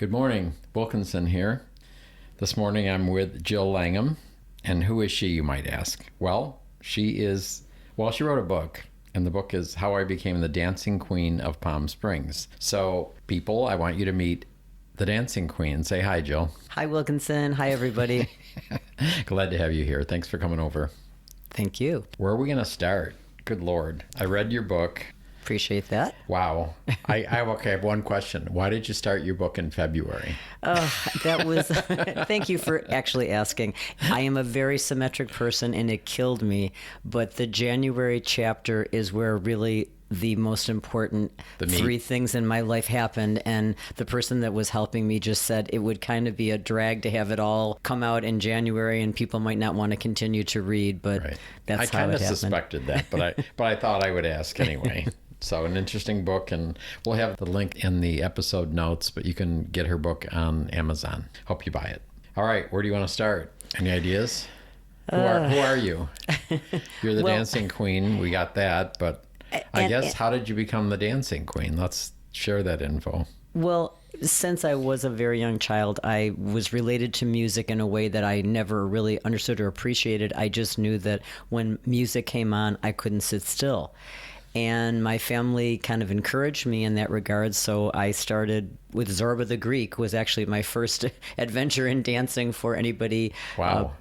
Good morning. Wilkinson here. This morning I'm with Jill Langham. And who is she, you might ask? Well, she wrote a book, and the book is How I Became the Dancing Queen of Palm Springs. So, people, I want you to meet the Dancing Queen. Say hi, Jill. Hi, Wilkinson. Hi, everybody. Glad to have you here. Thanks for coming over. Thank you. Where are we going to start? Good Lord. I read your book. Appreciate that. Wow. I have one question. Why did you start your book in February? That was, thank you for actually asking. I am a very symmetric person and it killed me, but the January chapter is where really the most important three things in my life happened, and the person that was helping me just said it would kind of be a drag to have it all come out in January and people might not want to continue to read, but right. That's how it happened. I kind of suspected that, but I thought I would ask anyway. So an interesting book, and we'll have the link in the episode notes, but you can get her book on Amazon. Hope you buy it. All right, where do you want to start? Any ideas? Who are you? You're the dancing queen. We got that, but I guess how did you become the dancing queen? Let's share that info. Well, since I was a very young child, I was related to music in a way that I never really understood or appreciated. I just knew that when music came on, I couldn't sit still. And my family kind of encouraged me in that regard, so I started with Zorba the Greek, was actually my first adventure in dancing for anybody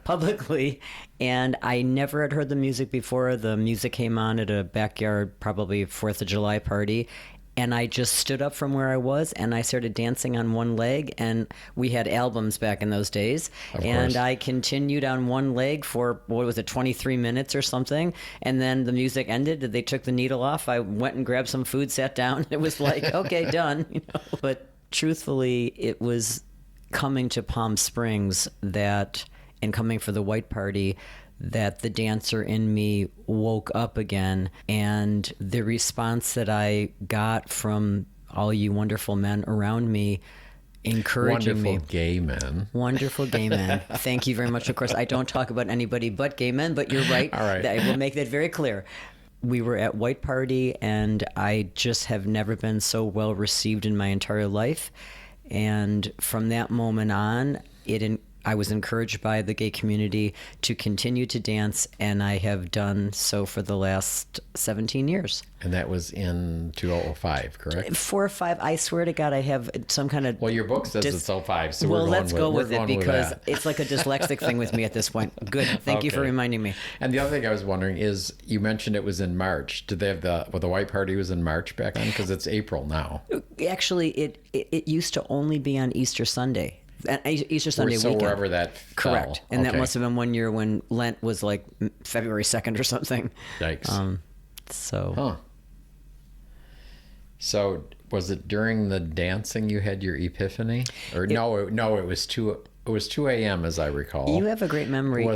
publicly. And I never had heard the music before. The music came on at a backyard, probably 4th of July party. And I just stood up from where I was and I started dancing on one leg. And we had albums back in those days. And I continued on one leg for, 23 minutes or something. And then the music ended. They took the needle off. I went and grabbed some food, sat down. It was like, okay, done. But truthfully, it was coming to Palm Springs and coming for the white party, that the dancer in me woke up again, and the response that I got from all you wonderful men around me encouraging me. Wonderful gay men. Thank you very much. Of course, I don't talk about anybody but gay men, but you're right. All right. I will make that very clear. We were at White Party, and I just have never been so well received in my entire life. And from that moment on, I was encouraged by the gay community to continue to dance, and I have done so for the last 17 years. And that was in 2005, correct? 4 or 5. I swear to God, I have some kind of... Well, your book says it's 05, so let's go with it because it's like a dyslexic thing with me at this point. Good. Thank you for reminding me. And the other thing I was wondering is, you mentioned it was in March. Did they have the white party was in March back then? Because it's April now. Actually, it used to only be on Easter Sunday. Easter Sunday weekend. So wherever that fell. Correct. And that must have been one year when Lent was like February 2nd or something. Yikes. So was it during the dancing you had your epiphany? Or no, it was 2 a.m. as I recall. You have a great memory.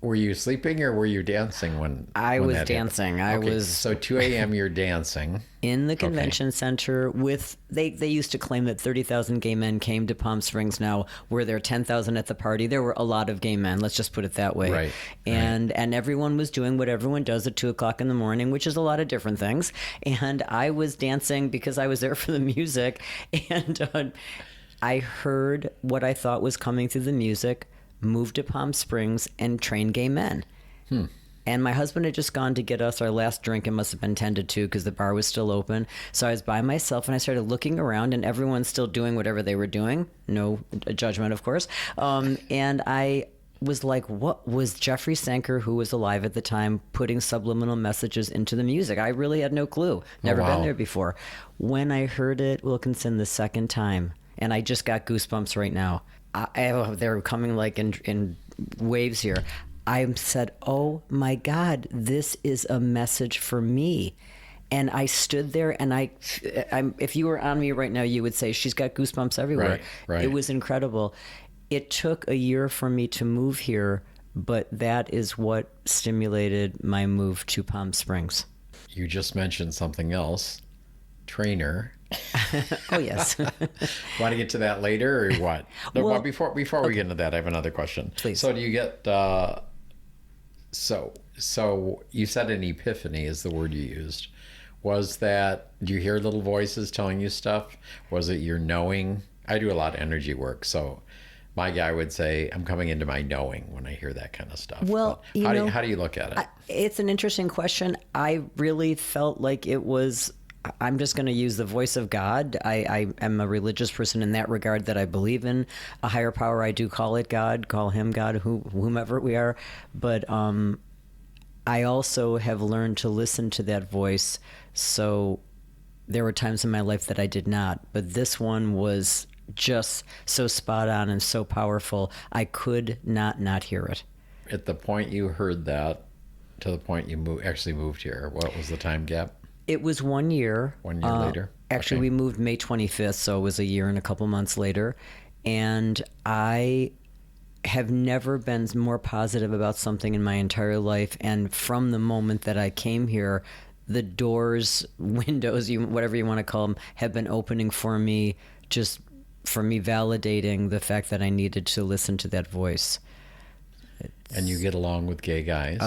Were you sleeping or were you dancing when I was dancing? So 2 a.m. you're dancing. In the convention center with, they used to claim that 30,000 gay men came to Palm Springs. Now, were there 10,000 at the party? There were a lot of gay men, let's just put it that way. Right. And everyone was doing what everyone does at 2 o'clock in the morning, which is a lot of different things. And I was dancing because I was there for the music. And I heard what I thought was coming through the music, moved to Palm Springs and train gay men. And my husband had just gone to get us our last drink. It must have been 10 to 2 because the bar was still open. So I was by myself and I started looking around and everyone's still doing whatever they were doing. No judgment, of course. And I was like, what was Jeffrey Sanker, who was alive at the time, putting subliminal messages into the music? I really had no clue. Never been there before. When I heard it, Wilkinson, the second time, and I just got goosebumps right now. They're coming like in waves here. I said, oh my God, this is a message for me. And I stood there and if you were on me right now, you would say, she's got goosebumps everywhere. Right. It was incredible. It took a year for me to move here, but that is what stimulated my move to Palm Springs. You just mentioned something else, trainer. Oh, yes. Want to get to that later or what? Well, before we get into that, I have another question. Please. So do you get, so you said an epiphany is the word you used. Was that, do you hear little voices telling you stuff? Was it your knowing? I do a lot of energy work, so my guy would say, I'm coming into my knowing when I hear that kind of stuff. Well, But how do you look at it? It's an interesting question. I really felt like it was, I'm just going to use the voice of God. I am a religious person in that regard, that I believe in a higher power. I do call it God, call him God, whomever we are. But I also have learned to listen to that voice. So there were times in my life that I did not. But this one was just so spot on and so powerful. I could not hear it. At the point you heard that to the point you actually moved here, what was the time gap? It was 1 year. 1 year later? Actually, Okay. we moved May 25th, so it was a year and a couple months later. And I have never been more positive about something in my entire life. And from the moment that I came here, the doors, windows, whatever you want to call them, have been opening for me, just for me validating the fact that I needed to listen to that voice. And you get along with gay guys?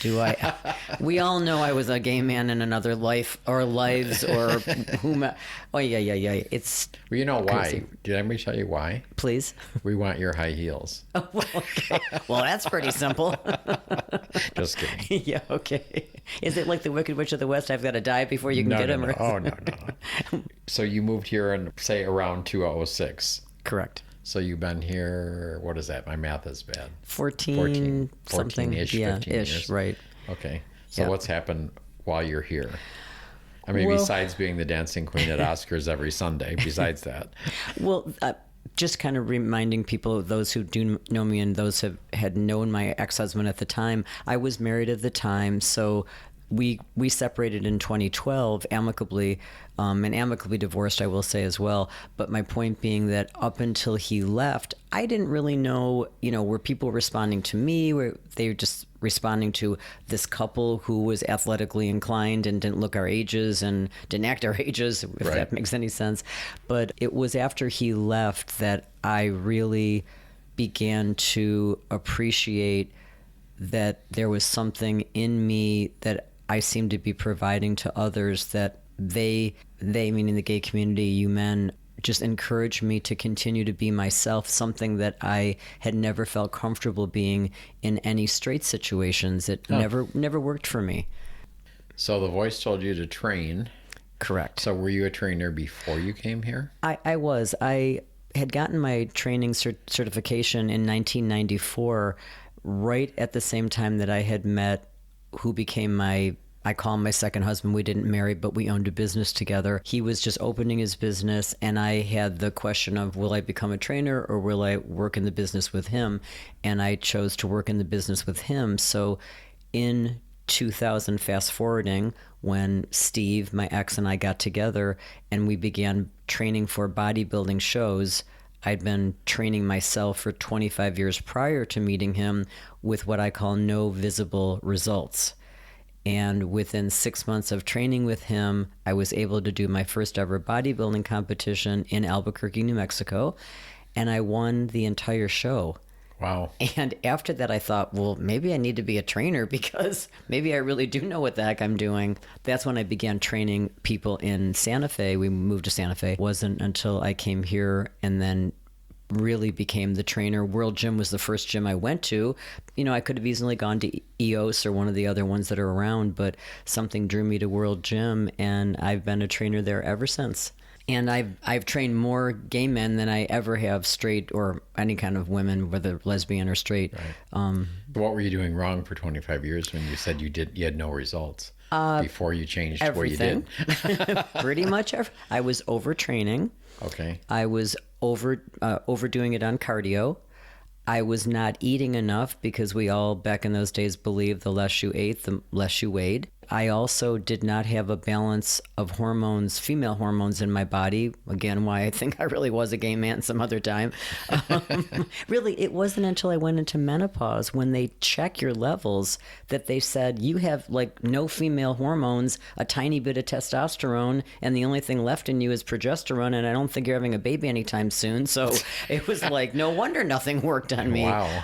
Do I? We all know I was a gay man in another life or lives or whom. Oh, yeah. It's, Well, you know why? crazy. Did anybody tell you why? please. We want your high heels. Okay. Well, that's pretty simple. Just kidding. Yeah, okay. Is it like the Wicked Witch of the West? I've got to die before you can get him? No. Oh, no. So you moved here in, say, around 2006. Correct. So you've been here, what is that? My math is bad. 14 something. 14-ish, yeah, 15 ish, years. right. Okay. So Yeah. what's happened while you're here? I mean, Well- besides being the dancing queen at Oscars every Sunday, besides that. Well, just kind of reminding people, those who do know me and those who had known my ex-husband at the time, I was married at the time, so we separated in 2012 amicably, and amicably divorced, I will say as well. But my point being that up until he left, I didn't really know, were people responding to me? Were they just responding to this couple who was athletically inclined and didn't look our ages and didn't act our ages, if Right. that makes any sense? But it was after he left that I really began to appreciate that there was something in me that I seemed to be providing to others, that they meaning the gay community, you men, just encouraged me to continue to be myself, something that I had never felt comfortable being in any straight situations. It never worked for me. So the voice told you to train. Correct. So were you a trainer before you came here? I was. I had gotten my training certification in 1994, right at the same time that I had met who became I call him my second husband. We didn't marry, but we owned a business together. He was just opening his business, and I had the question of, will I become a trainer or will I work in the business with him? And I chose to work in the business with him. So in 2000, fast forwarding, when Steve, my ex, and I got together and we began training for bodybuilding shows, I'd been training myself for 25 years prior to meeting him with what I call no visible results. And within 6 months of training with him, I was able to do my first ever bodybuilding competition in Albuquerque, New Mexico, and I won the entire show. Wow. And after that, I thought, well, maybe I need to be a trainer because maybe I really do know what the heck I'm doing. That's when I began training people in Santa Fe. We moved to Santa Fe. It wasn't until I came here and then really became the trainer. World Gym was the first gym I went to. I could have easily gone to EOS or one of the other ones that are around, but something drew me to World Gym, and I've been a trainer there ever since. And I've trained more gay men than I ever have straight or any kind of women, whether lesbian or straight. Right. What were you doing wrong for 25 years when you said you had no results before you changed Everything. where you did? Pretty much I was overtraining. Okay. I was overdoing it on cardio. I was not eating enough because we all back in those days believed the less you ate, the less you weighed. I also did not have a balance of hormones, female hormones in my body. Again, why I think I really was a gay man some other time. Really, it wasn't until I went into menopause when they check your levels that they said you have like no female hormones, a tiny bit of testosterone, and the only thing left in you is progesterone, and I don't think you're having a baby anytime soon. So it was like, no wonder nothing worked on me. Wow.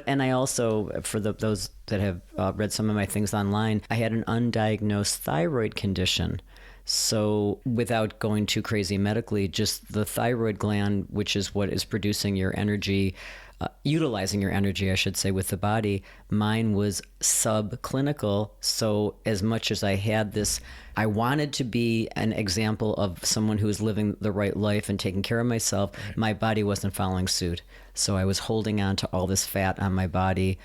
And I also, for those that have read some of my things online, I had an undiagnosed thyroid condition. So without going too crazy medically, just the thyroid gland, which is what is producing your energy, utilizing your energy, I should say, with the body, mine was subclinical. So as much as I had this, I wanted to be an example of someone who was living the right life and taking care of myself. Right. My body wasn't following suit. So I was holding on to all this fat on my body,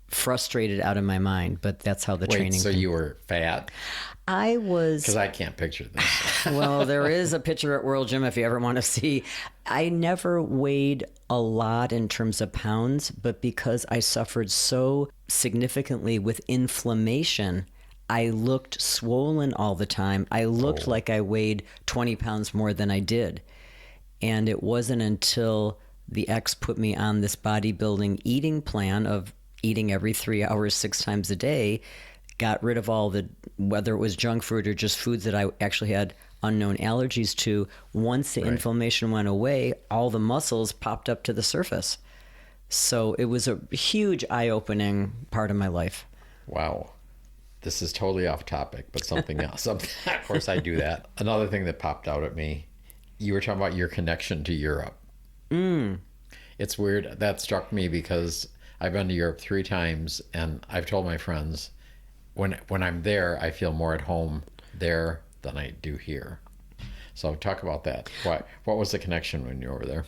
frustrated out of my mind, but that's how the training. So you were fat? I was. Because I can't picture this. Well, there is a picture at World Gym if you ever want to see. I never weighed a lot in terms of pounds, but because I suffered so significantly with inflammation, I looked swollen all the time. I looked like I weighed 20 pounds more than I did. And it wasn't until the ex put me on this bodybuilding eating plan of eating every 3 hours, 6 times a day, got rid of all the, whether it was junk food or just foods that I actually had unknown allergies to. Once the inflammation went away, all the muscles popped up to the surface. So it was a huge eye-opening part of my life. Wow. This is totally off topic, but something else. Of course, I do that. Another thing that popped out at me, you were talking about your connection to Europe. It's weird. That struck me because I've been to Europe 3 times, and I've told my friends, when I'm there, I feel more at home there than I do here. So talk about that. What was the connection when you were over there?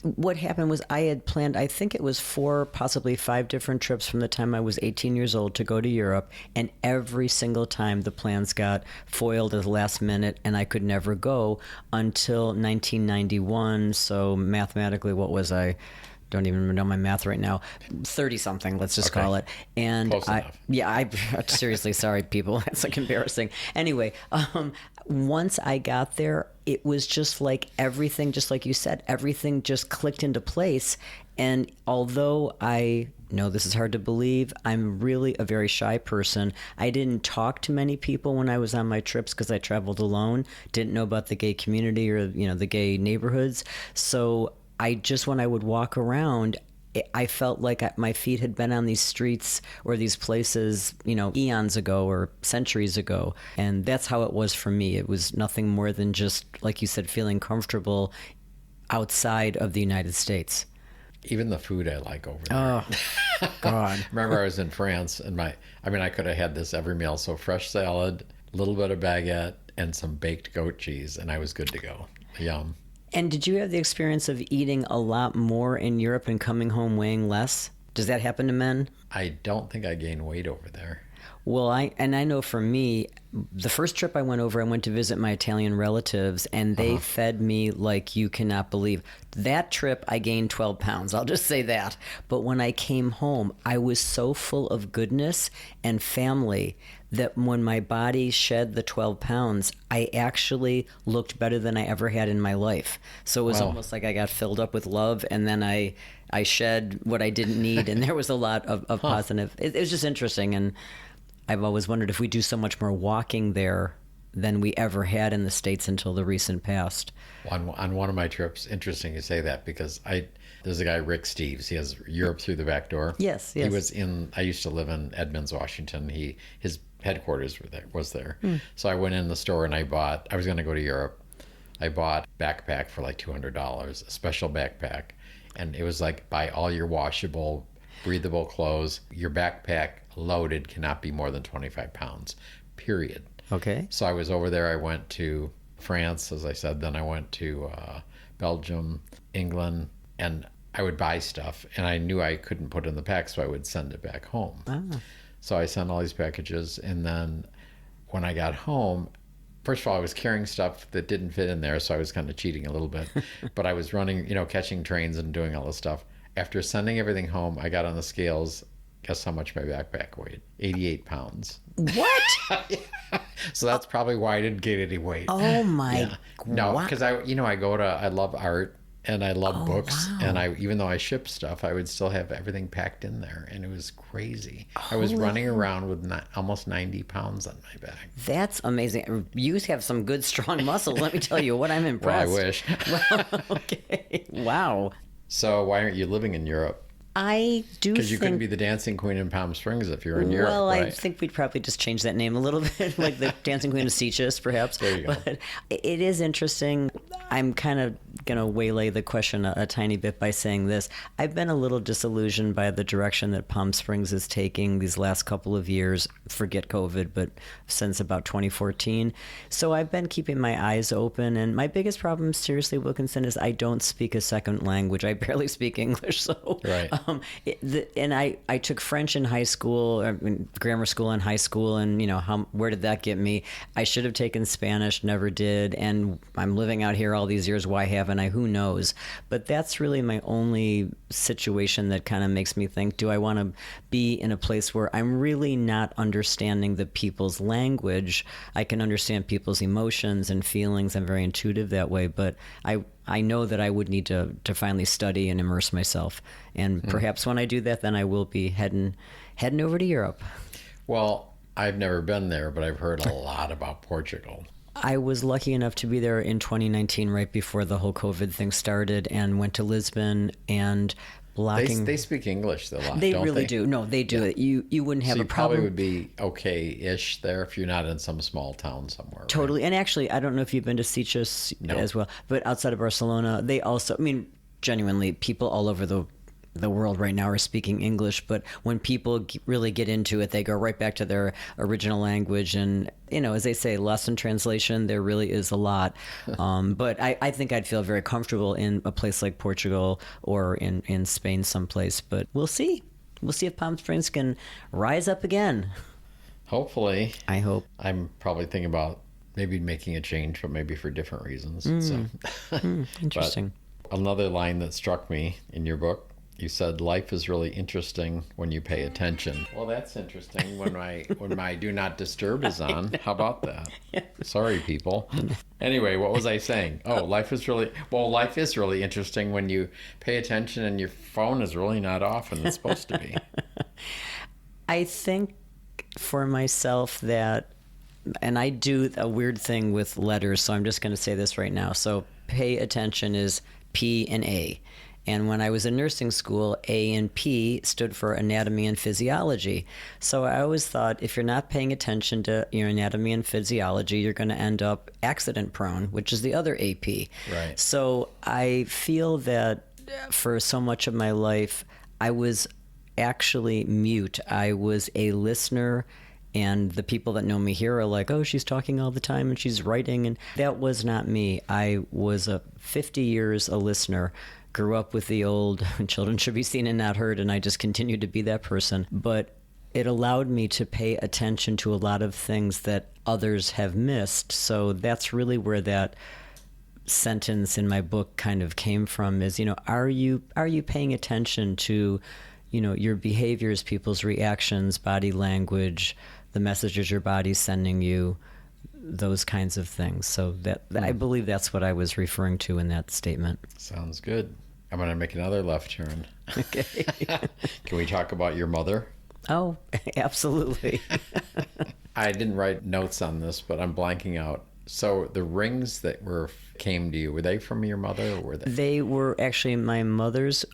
What happened was I had planned, I think it was 4, possibly 5 different trips from the time I was 18 years old to go to Europe. And every single time the plans got foiled at the last minute and I could never go until 1991. So mathematically, what was I? Don't even know my math right now. 30 something, let's just call it. And close enough. I seriously, sorry people, that's like embarrassing. Anyway, once I got there, it was just like everything, just like you said, everything just clicked into place. And although I know this is hard to believe, I'm really a very shy person. I didn't talk to many people when I was on my trips because I traveled alone, didn't know about the gay community or, the gay neighborhoods. So I just, when I would walk around, I felt like my feet had been on these streets or these places, eons ago or centuries ago. And that's how it was for me. It was nothing more than just, like you said, feeling comfortable outside of the United States. Even the food I like over there. Oh, God. Remember I was in France and I could have had this every meal. So fresh salad, a little bit of baguette, and some baked goat cheese, and I was good to go. Yum. And did you have the experience of eating a lot more in Europe and coming home weighing less? Does that happen to men? I don't think I gained weight over there. Well, I know for me, the first trip I went over, I went to visit my Italian relatives, and they fed me like you cannot believe. That trip, I gained 12 pounds. I'll just say that. But when I came home, I was so full of goodness and family that when my body shed the 12 pounds, I actually looked better than I ever had in my life. So it was almost like I got filled up with love, and then I shed what I didn't need, and there was a lot of positive. It was just interesting, and I've always wondered if we do so much more walking there than we ever had in the States until the recent past. On one of my trips, interesting you say that, because there's a guy, Rick Steves. He has Europe Through the Back Door. Yes. He was I used to live in Edmonds, Washington. His headquarters was there. So I went in the store and I was going to go to Europe. I bought a backpack for like $200, a special backpack. And it was like, buy all your washable, breathable clothes. Your backpack loaded cannot be more than 25 pounds, period. Okay. So I was over there. I went to France, as I said. Then I went to Belgium, England, and I would buy stuff. And I knew I couldn't put it in the pack, so I would send it back home. So I sent all these packages. And then when I got home, first of all, I was carrying stuff that didn't fit in there, so I was kind of cheating a little bit. But I was running, catching trains and doing all this stuff. After sending everything home, I got on the scales. Guess how much my backpack weighed? 88 pounds. What? So that's probably why I didn't gain any weight. Oh my! No, because I love art and I love books, wow. and even though I ship stuff, I would still have everything packed in there, and it was crazy. I was running around with almost 90 pounds on my back. That's amazing. You have some good, strong muscles. Let me tell you what. I'm impressed. Well, I wish. Well, okay. Wow. So why aren't you living in Europe? I do Because you couldn't think. be the dancing queen in Palm Springs if you're in Europe, Well, I right? think we'd probably just change that name a little bit, like the Dancing Queen of Setius, perhaps. There you go. But it is interesting. I'm kind of going to waylay the question a tiny bit by saying this. I've been a little disillusioned by the direction that Palm Springs is taking these last couple of years. Forget COVID, but since about 2014. So I've been keeping my eyes open. And my biggest problem, seriously, Wilkinson, is I don't speak a second language. I barely speak English. So, Right. And I took French in high school, grammar school in high school, and where did that get me? I should have taken Spanish, never did, and I'm living out here all these years. Why haven't I? Who knows? But that's really my only situation that kind of makes me think: do I want to be in a place where I'm really not understanding the people's language? I can understand people's emotions and feelings. I'm very intuitive that way, but I know that I would need to finally study and immerse myself. And perhaps when I do that, then I will be heading over to Europe. Well, I've never been there, but I've heard a lot about Portugal. I was lucky enough to be there in 2019, right before the whole COVID thing started, and went to Lisbon and blocking. They speak English a lot, They don't really they? do. No, they do it. You wouldn't have So a you probably problem. would be okay-ish there if you're not in some small town somewhere. Right? Totally. And actually, I don't know if you've been to Sitges as well, but outside of Barcelona, they also, I mean, genuinely, people all over the world right now are speaking English, but when people really get into it, they go right back to their original language. And, as they say, lost in translation, there really is a lot. But I think I'd feel very comfortable in a place like Portugal or in Spain someplace. But we'll see. We'll see if Palm Springs can rise up again. Hopefully. I hope. I'm probably thinking about maybe making a change, but maybe for different reasons. So. Interesting. But another line that struck me in your book, you said, life is really interesting when you pay attention. Well, that's interesting when my do not disturb is on. How about that? Sorry, people. Anyway, what was I saying? Oh, life is really interesting when you pay attention and your phone is really not off and it's supposed to be. I think for myself that, and I do a weird thing with letters, so I'm just going to say this right now. So pay attention is P and A. And when I was in nursing school, A and P stood for anatomy and physiology. So I always thought if you're not paying attention to your anatomy and physiology, you're going to end up accident prone, which is the other AP. Right. So I feel that for so much of my life, I was actually mute. I was a listener. And the people that know me here are like, oh, she's talking all the time and she's writing. And that was not me. I was 50 years a listener. Grew up with the old children should be seen and not heard, and I just continued to be that person. But it allowed me to pay attention to a lot of things that others have missed. So that's really where that sentence in my book kind of came from is, are you paying attention to, your behaviors, people's reactions, body language, the messages your body's sending you, those kinds of things. So that I believe that's what I was referring to in that statement. Sounds good. I'm going to make another left turn. Okay. Can we talk about your mother? Oh, absolutely. I didn't write notes on this, but I'm blanking out. So the rings that came to you, were they from your mother or were they? They were actually my mother's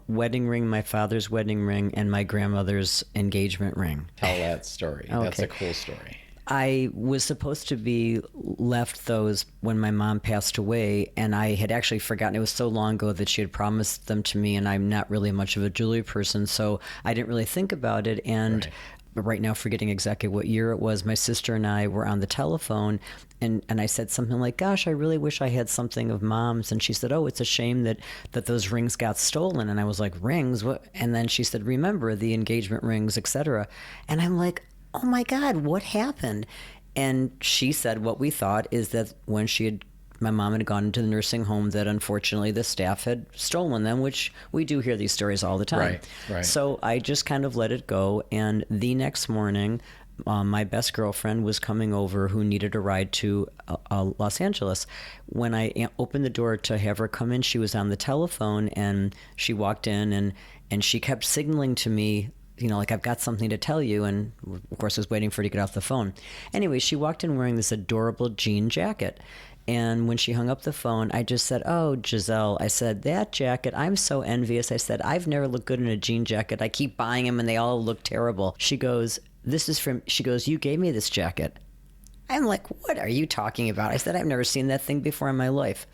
wedding ring, my father's wedding ring, and my grandmother's engagement ring. Tell that story. Okay. That's a cool story. I was supposed to be left those when my mom passed away, and I had actually forgotten. It was so long ago that she had promised them to me, and I'm not really much of a jewelry person, so I didn't really think about it. And right now, forgetting exactly what year it was, my sister and I were on the telephone, and I said something like, gosh, I really wish I had something of Mom's. And she said, oh, it's a shame that those rings got stolen. And I was like, rings? What? And then she said, remember the engagement rings, etc. And I'm like, oh my God, what happened? And she said what we thought is that when my mom had gone into the nursing home, that unfortunately the staff had stolen them, which we do hear these stories all the time. Right. So I just kind of let it go. And the next morning, my best girlfriend was coming over who needed a ride to Los Angeles. When I opened the door to have her come in, she was on the telephone, and she walked in and she kept signaling to me, like, I've got something to tell you. And of course, I was waiting for her to get off the phone. Anyway, she walked in wearing this adorable jean jacket. And when she hung up the phone, I just said, "Oh, Giselle," I said, "that jacket, I'm so envious." I said, "I've never looked good in a jean jacket. I keep buying them and they all look terrible." She goes, she goes, "You gave me this jacket." I'm like, "What are you talking about?" I said, "I've never seen that thing before in my life."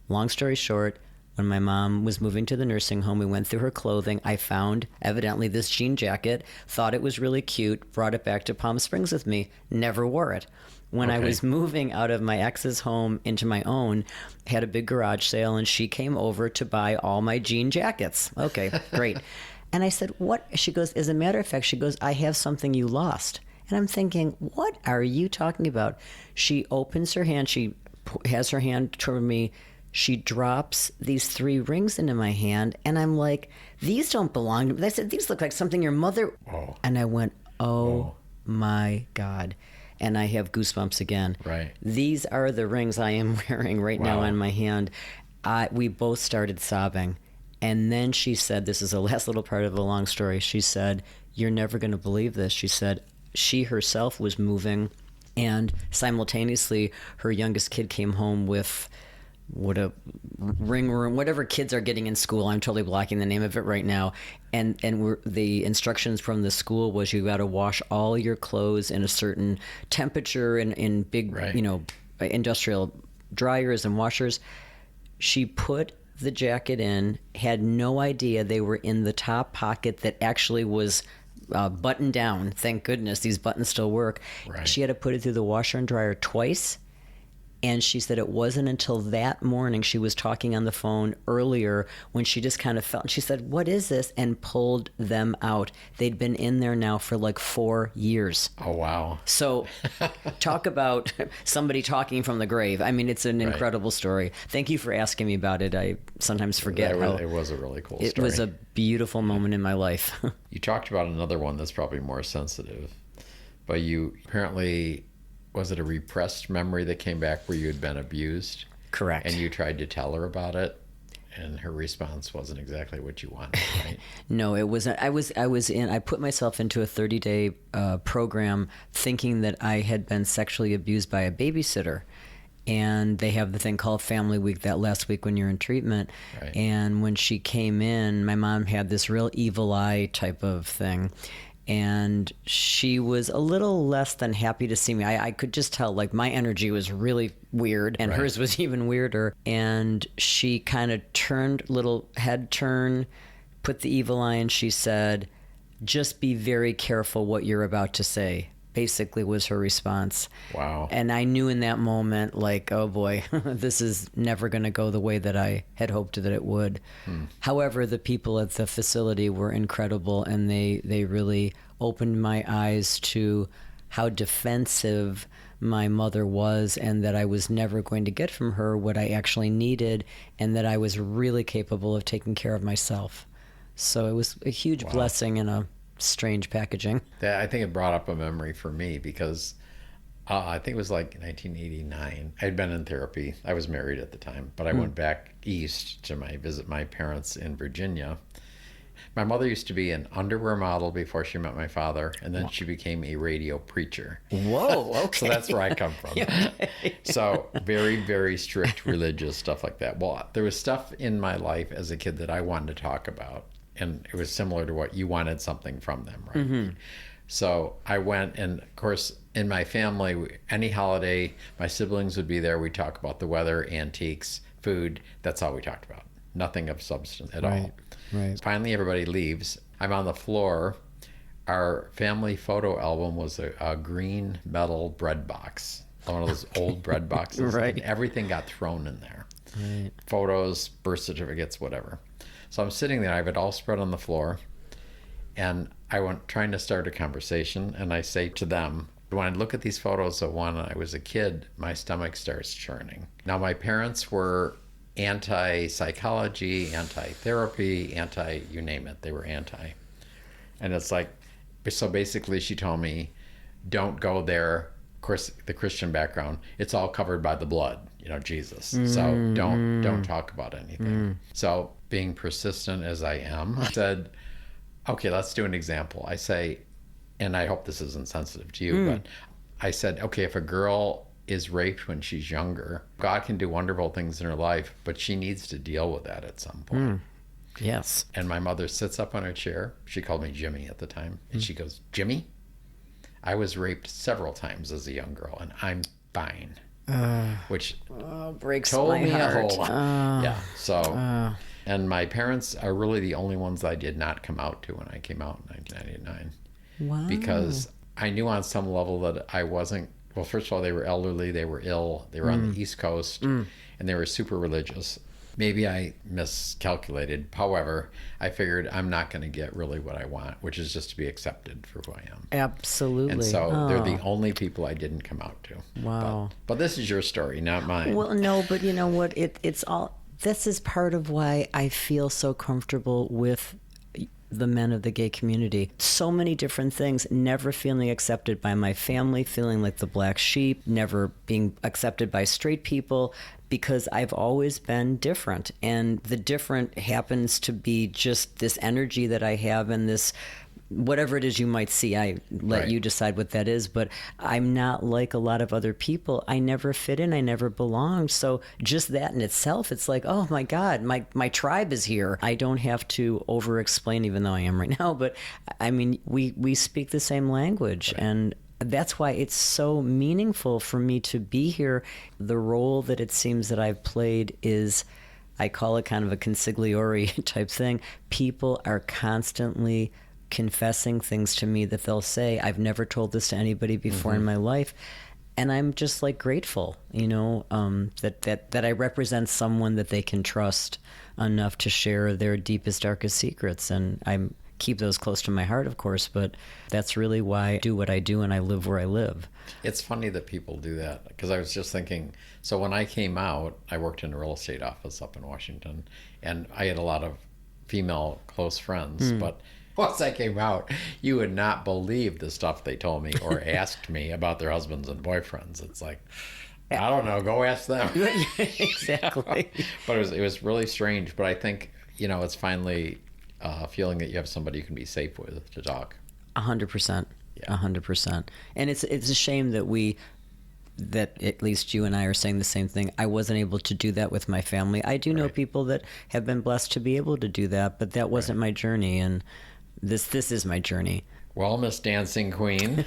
Long story short, when my mom was moving to the nursing home, we went through her clothing. I found, evidently, this jean jacket, thought it was really cute, brought it back to Palm Springs with me, never wore it. When I was moving out of my ex's home into my own, had a big garage sale, and she came over to buy all my jean jackets. Okay, great. And I said, "What?" She goes, "As a matter of fact," she goes, "I have something you lost." And I'm thinking, what are you talking about? She opens her hand. She has her hand toward me. She drops these 3 rings into my hand, and I'm like, "These don't belong to me." I said, "These look like something your mother..." Whoa. And I went, oh my God. And I have goosebumps again. Right. These are the rings I am wearing right now on my hand. We both started sobbing. And then she said, this is the last little part of the long story. She said, "You're never going to believe this." She said she herself was moving, and simultaneously her youngest kid came home with what a ring room, whatever kids are getting in school. I'm totally blocking the name of it right now. And the instructions from the school was you got to wash all your clothes in a certain temperature and in big, industrial dryers and washers. She put the jacket in, had no idea they were in the top pocket that actually was buttoned down. Thank goodness these buttons still work. Right. She had to put it through the washer and dryer twice. And she said it wasn't until that morning, she was talking on the phone earlier, when she just kind of felt, and she said, "What is this?" and pulled them out. They'd been in there now for like 4 years. Oh, wow. So talk about somebody talking from the grave. I mean, it's an incredible story. Thank you for asking me about it. I sometimes forget It was a really cool story. It was a beautiful moment in my life. You talked about another one that's probably more sensitive, but you apparently... Was it a repressed memory that came back where you had been abused? Correct. And you tried to tell her about it, and her response wasn't exactly what you wanted, right? No, it wasn't. I put myself into a 30-day program thinking that I had been sexually abused by a babysitter. And they have the thing called Family Week that last week when you're in treatment. Right. And when she came in, my mom had this real evil eye type of thing. And she was a little less than happy to see me. I could just tell, like, my energy was really weird, and hers was even weirder. And she kind of turned, little head turn, put the evil eye, and she said, "Just be very careful what you're about to say," basically was her response. Wow. And I knew in that moment, like, oh boy, this is never going to go the way that I had hoped that it would. However, the people at the facility were incredible, and they really opened my eyes to how defensive my mother was, and that I was never going to get from her what I actually needed, and that I was really capable of taking care of myself. So it was a huge blessing in a strange packaging. I think it brought up a memory for me because I think it was like 1989. I'd been in therapy. I was married at the time, but I went back east to visit my parents in Virginia. My mother used to be an underwear model before she met my father, and then she became a radio preacher. Whoa, okay. So that's where I come from. So very, very strict religious stuff like that. Well, there was stuff in my life as a kid that I wanted to talk about, and it was similar to what you wanted something from them, right? Mm-hmm. So I went, and of course, in my family, any holiday, my siblings would be there. We'd talk about the weather, antiques, food. That's all we talked about. Nothing of substance at all. Right. Finally, everybody leaves. I'm on the floor. Our family photo album was a green metal bread box, one of those old bread boxes. Right. And everything got thrown in there. Right. Photos, birth certificates, whatever. So I'm sitting there. I have it all spread on the floor. And I went trying to start a conversation. And I say to them, when I look at these photos of when I was a kid, my stomach starts churning. Now, my parents were anti-psychology, anti-therapy, you name it, they were anti. And it's like, so basically she told me, don't go there. Of course, the Christian background, it's all covered by the blood, Jesus. So don't talk about anything. So being persistent as I am, I said, okay, let's do an example. I say, and I hope this isn't sensitive to you, but I said, okay, if a girl is raped when she's younger. God can do wonderful things in her life, but she needs to deal with that at some point. Yes. And my mother sits up on her chair. She called me Jimmy at the time. And she goes, Jimmy, I was raped several times as a young girl, and I'm fine. Which Breaks told my me heart. a whole lot. Yeah. So, and my parents are really the only ones I did not come out to when I came out in 1999. Wow. Because I knew on some level that I wasn't, well, first of all, they were elderly, they were ill, they were on the East Coast, and they were super religious. Maybe I miscalculated. However, I figured I'm not going to get really what I want, which is just to be accepted for who I am. Absolutely. And so they're the only people I didn't come out to. Wow. But this is your story, not mine. Well, no, but you know what? It's all. This is part of why I feel so comfortable with the men of the gay community. So many different things. Never feeling accepted by my family, feeling like the black sheep, never being accepted by straight people, because I've always been different. And the different happens to be just this energy that I have and this, whatever it is you might see, I let you decide what that is, but I'm not like a lot of other people. I never fit in, I never belonged. So just that in itself, it's like, oh my God, my tribe is here. I don't have to over explain, even though I am right now, but I mean, we speak the same language, and that's why it's so meaningful for me to be here. The role that it seems that I've played is, I call it kind of a consigliere type thing. People are constantly confessing things to me that they'll say, I've never told this to anybody before in my life. And I'm just like grateful, you know, that I represent someone that they can trust enough to share their deepest, darkest secrets. And I keep those close to my heart, of course, but that's really why I do what I do and I live where I live. It's funny that people do that, because I was just thinking, so when I came out, I worked in a real estate office up in Washington, and I had a lot of female close friends, but once I came out, you would not believe the stuff they told me or asked me about their husbands and boyfriends. It's like, I don't know, go ask them. Exactly. But it was really strange. But I think, you know, it's finally feeling that you have somebody you can be safe with to talk. 100%. 100%. And it's a shame that at least you and I are saying the same thing. I wasn't able to do that with my family. I do know people that have been blessed to be able to do that, but that wasn't my journey, and this is my journey. Well, Miss Dancing Queen,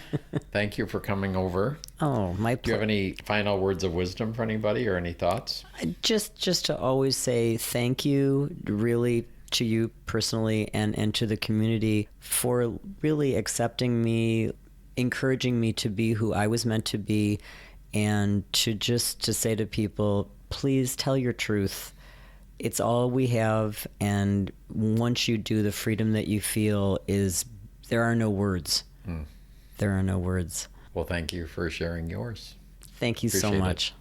thank you for coming over. Oh, my Do you have any final words of wisdom for anybody or any thoughts? Just to always say thank you, really, to you personally and to the community for really accepting me, encouraging me to be who I was meant to be, and to say to people, please tell your truth. It's all we have, and once you do, the freedom that you feel is, there are no words. There are no words. Well, thank you for sharing yours. Thank you so Appreciate much. it.